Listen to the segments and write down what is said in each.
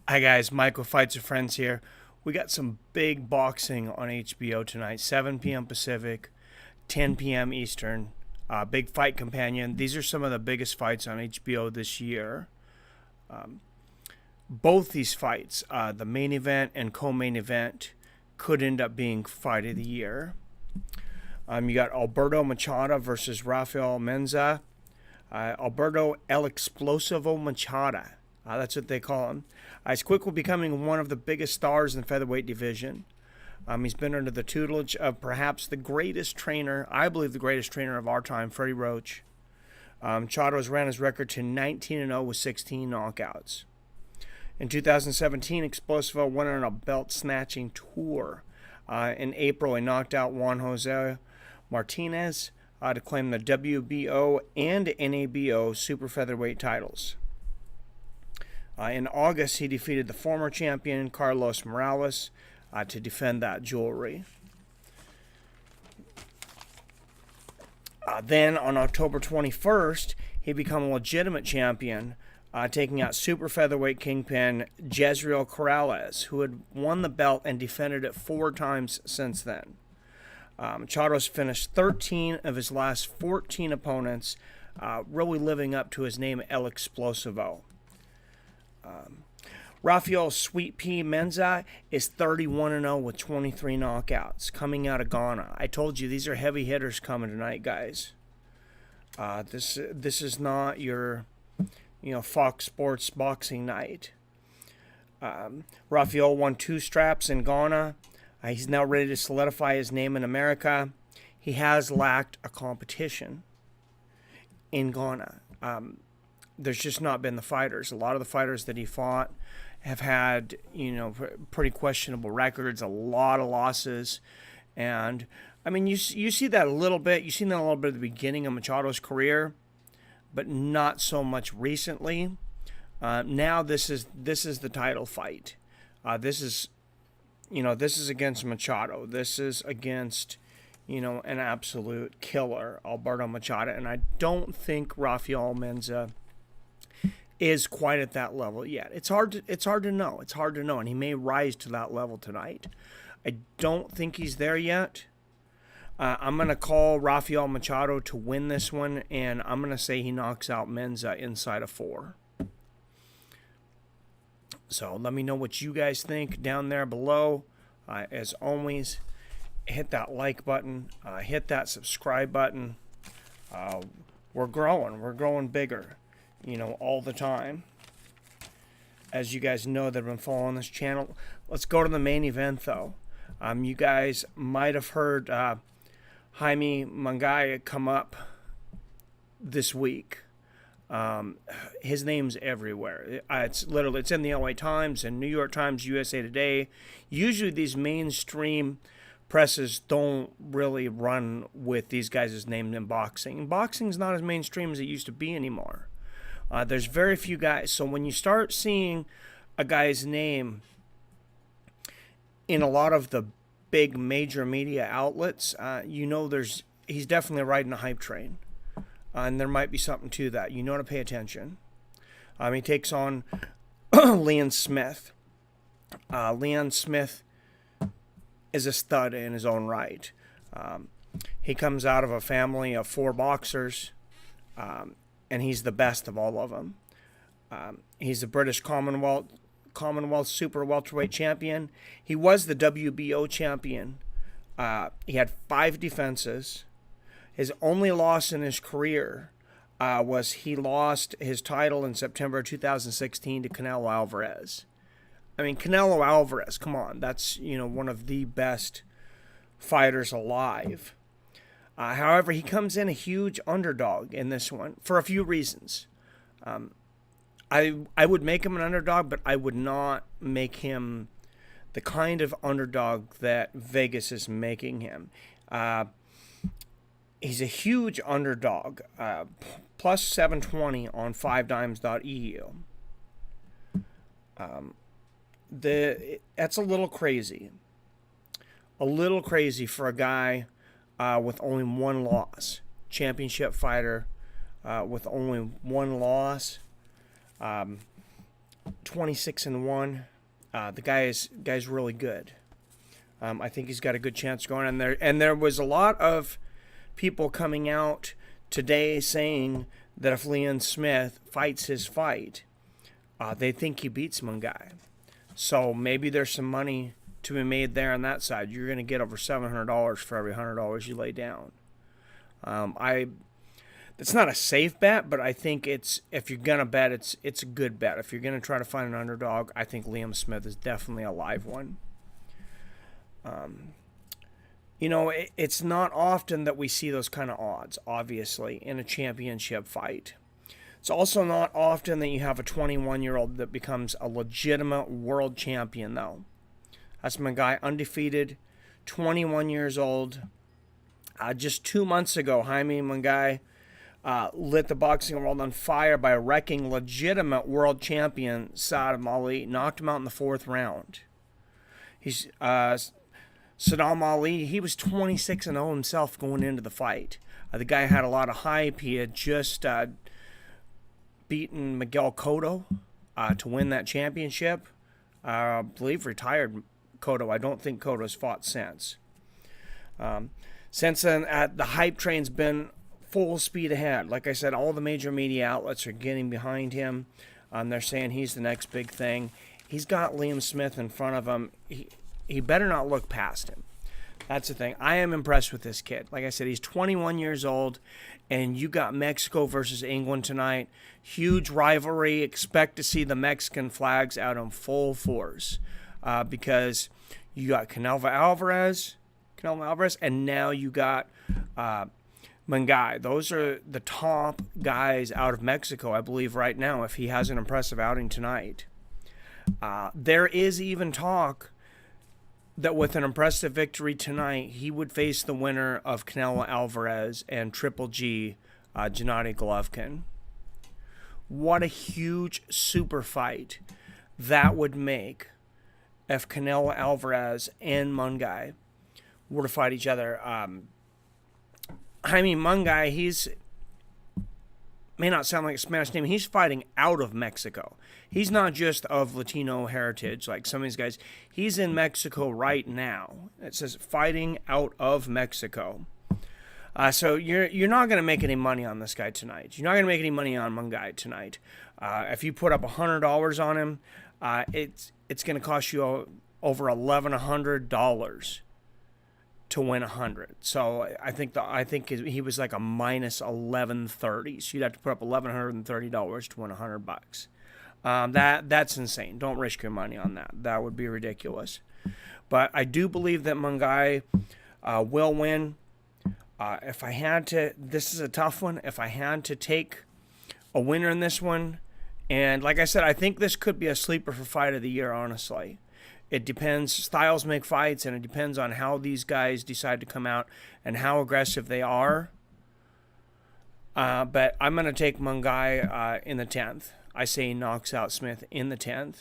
Hi guys, Mike with Fights with Friends here. We got some big boxing on HBO tonight, 7 p.m. Pacific, 10 p.m. Eastern. Big Fight Companion. These are some of the biggest fights on HBO this year. Both these fights, the main event and co-main event, could end up being Fight of the Year. You got Alberto Machado versus Rafael Mensah. Alberto El Explosivo Machado. That's what they call him. He's quickly becoming one of the biggest stars in the featherweight division. He's been under the tutelage of perhaps the greatest trainer, I believe the greatest trainer of our time, Freddie Roach. Machado has ran his record to 19-0 with 16 knockouts. In 2017, Explosivo went on a belt-snatching tour. In April, he knocked out Juan Jose Martinez to claim the WBO and NABO super featherweight titles. In August, he defeated the former champion Carlos Morales to defend that jewelry. Then on October 21st, he became a legitimate champion, taking out super featherweight kingpin Jezreel Corrales, who had won the belt and defended it 4 times since then. Machado's finished 13 of his last 14 opponents, really living up to his name El Explosivo. Rafael Sweet Pea Mensah is 31-0 with 23 knockouts, coming out of Ghana. I told you these are heavy hitters coming tonight, guys. This is not your, Fox Sports boxing night. Rafael won 2 straps in Ghana. He's now ready to solidify his name in America. He has lacked a competition in Ghana. There's just not been the fighters. A lot of the fighters that he fought have had, pretty questionable records, a lot of losses. And, you see that a little bit. You've seen that a little bit at the beginning of Machado's career, but not so much recently. Now this is the title fight. This is against Machado. This is against, an absolute killer, Alberto Machado. And I don't think Rafael Mensah is quite at that level yet. It's hard to know. It's hard to know, and he may rise to that level tonight. I don't think he's there yet. I'm going to call Rafael Machado to win this one, and I'm going to say he knocks out Mensah inside of 4. So let me know what you guys think down there below. As always, hit that like button, hit that subscribe button. We're growing bigger, all the time. As you guys know that have been following this channel. Let's go to the main event, though. You guys might have heard Jaime Munguia come up this week. His name's everywhere. It's in the LA Times and New York Times, USA Today. Usually these mainstream presses don't really run with these guys' names in boxing. Boxing's not as mainstream as it used to be anymore. There's very few guys. So when you start seeing a guy's name in a lot of the big major media outlets, he's definitely riding a hype train. And there might be something to that. To pay attention. He takes on Leon Smith. Leon Smith is a stud in his own right. He comes out of a family of 4 boxers, and he's the best of all of them. He's the British Commonwealth Super Welterweight Champion. He was the WBO champion. He had 5 defenses. His only loss in his career was he lost his title in September 2016 to Canelo Alvarez. Canelo Alvarez, come on. That's, one of the best fighters alive. However, he comes in a huge underdog in this one for a few reasons. I would make him an underdog, but I would not make him the kind of underdog that Vegas is making him. He's a huge underdog, plus 720 on 5dimes.eu. That's a little crazy. A little crazy for a guy with only 1 loss. Championship fighter with only 1 loss. 26-1. The guy's really good. I think he's got a good chance going in there. And there was a lot of people coming out today saying that if Liam Smith fights his fight, they think he beats Munguia. So maybe there's some money to be made there on that side. You're going to get over $700 for every $100 you lay down. It's not a safe bet, but I think if you're going to bet, it's a good bet. If you're going to try to find an underdog, I think Liam Smith is definitely a live one. It's not often that we see those kind of odds, obviously, in a championship fight. It's also not often that you have a 21-year-old that becomes a legitimate world champion, though. That's my guy, undefeated, 21 years old. Just 2 months ago, Jaime Munguia lit the boxing world on fire by wrecking legitimate world champion Saddam Ali, knocked him out in the 4th round. Saddam Ali, he was 26-0 himself going into the fight. The guy had a lot of hype. He had just beaten Miguel Cotto to win that championship. I believe retired Cotto. I don't think Cotto's fought since. Since then, the hype train's been full speed ahead. Like I said, all the major media outlets are getting behind him. They're saying he's the next big thing. He's got Liam Smith in front of him. He better not look past him. That's the thing. I am impressed with this kid. Like I said, he's 21 years old, and you got Mexico versus England tonight. Huge rivalry. Expect to see the Mexican flags out in full force because you got Canelo Alvarez, and now you got Munguia. Those are the top guys out of Mexico, I believe, right now, if he has an impressive outing tonight. There is even talk that with an impressive victory tonight, he would face the winner of Canelo Alvarez and Triple G, Gennady Golovkin. What a huge super fight that would make if Canelo Alvarez and Munguia were to fight each other. Munguia, may not sound like a Spanish name. He's fighting out of Mexico. He's not just of Latino heritage like some of these guys. He's in Mexico right now. It says fighting out of Mexico. So you're not going to make any money on this guy tonight. You're not going to make any money on Munguia tonight. If you put up $100 on him, it's going to cost you over $1,100 to win 100. So I think he was like a minus 1130. So you'd have to put up $1,130 to win $100. That's insane. Don't risk your money on that. That would be ridiculous. But I do believe that Munguia will win. If I had to, this is a tough one. If I had to take a winner in this one, and like I said, I think this could be a sleeper for fight of the year, honestly. It depends. Styles make fights, and it depends on how these guys decide to come out and how aggressive they are. But I'm going to take Munguia in the 10th. I say he knocks out Smith in the 10th.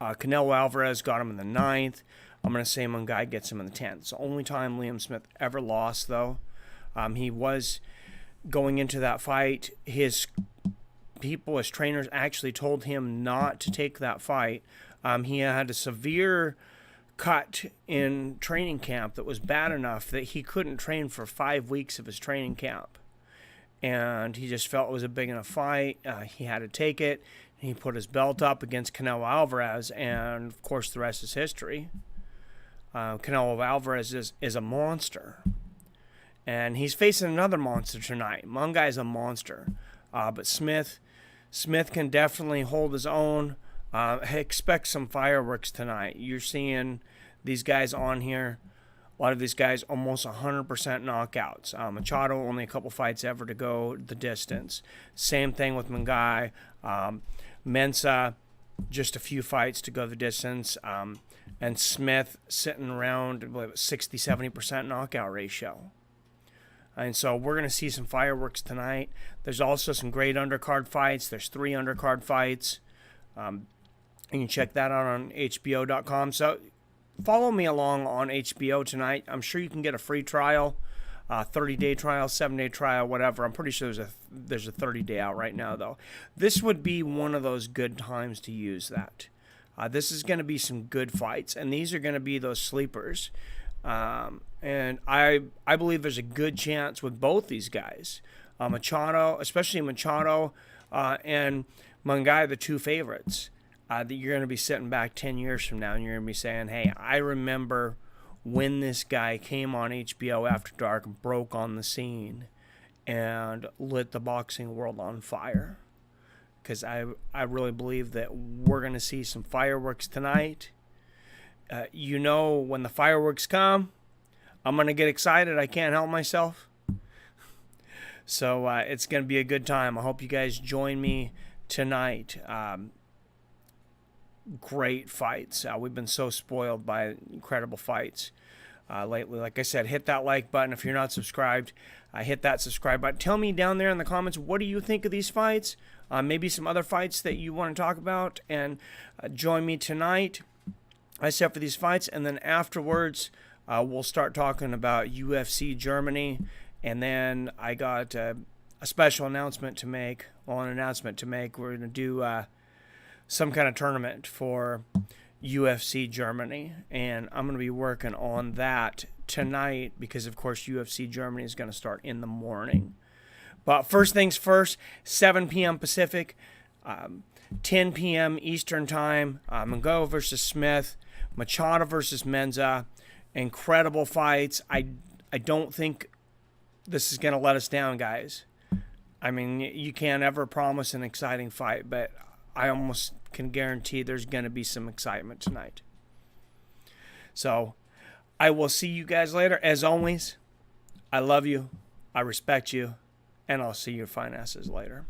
Canelo Alvarez got him in the 9th. I'm going to say Munguia gets him in the 10th. It's the only time Liam Smith ever lost, though. He was going into that fight. His trainers actually told him not to take that fight. He had a severe cut in training camp that was bad enough that he couldn't train for 5 weeks of his training camp. And he just felt it was a big enough fight. He had to take it. He put his belt up against Canelo Alvarez, and, of course, the rest is history. Canelo Alvarez is a monster. And he's facing another monster tonight. Munguia's a monster. But Smith can definitely hold his own. Expect some fireworks tonight. You're seeing these guys on here, a lot of these guys almost 100% knockouts. Machado, only a couple fights ever to go the distance. Same thing with Munguia. Mensah, just a few fights to go the distance. And Smith sitting around 60-70% knockout ratio. And so we're going to see some fireworks tonight. There's also some great undercard fights. There's 3 undercard fights. You can check that out on HBO.com. So follow me along on HBO tonight. I'm sure you can get a free trial. 30-day trial, 7-day trial, whatever. I'm pretty sure there's a 30-day out right now, though. This would be one of those good times to use that. This is going to be some good fights, and these are going to be those sleepers. And I believe there's a good chance with both these guys, Machado, especially Machado, and Munguia, the two favorites, that you're going to be sitting back 10 years from now, and you're going to be saying, hey, I remember when this guy came on HBO After Dark and broke on the scene and lit the boxing world on fire. Because I really believe that we're going to see some fireworks tonight. When the fireworks come, I'm going to get excited. I can't help myself. So it's going to be a good time. I hope you guys join me tonight. Great fights. We've been so spoiled by incredible fights lately. Like I said, hit that like button. If you're not subscribed, hit that subscribe button. Tell me down there in the comments, what do you think of these fights? Maybe some other fights that you want to talk about. And join me tonight, except for these fights. And then afterwards, we'll start talking about UFC Germany. And then I got a special announcement to make. We're going to do some kind of tournament for UFC Germany, and I'm going to be working on that tonight because, of course, UFC Germany is going to start in the morning. But first things first, 7 p.m. Pacific, 10 p.m. Eastern Time, Munguia versus Smith, Machado versus Mensah. Incredible fights. I don't think this is going to let us down, guys. I mean, you can't ever promise an exciting fight, but I almost can guarantee there's going to be some excitement tonight. So I will see you guys later. As always, I love you, I respect you, and I'll see your fine asses later.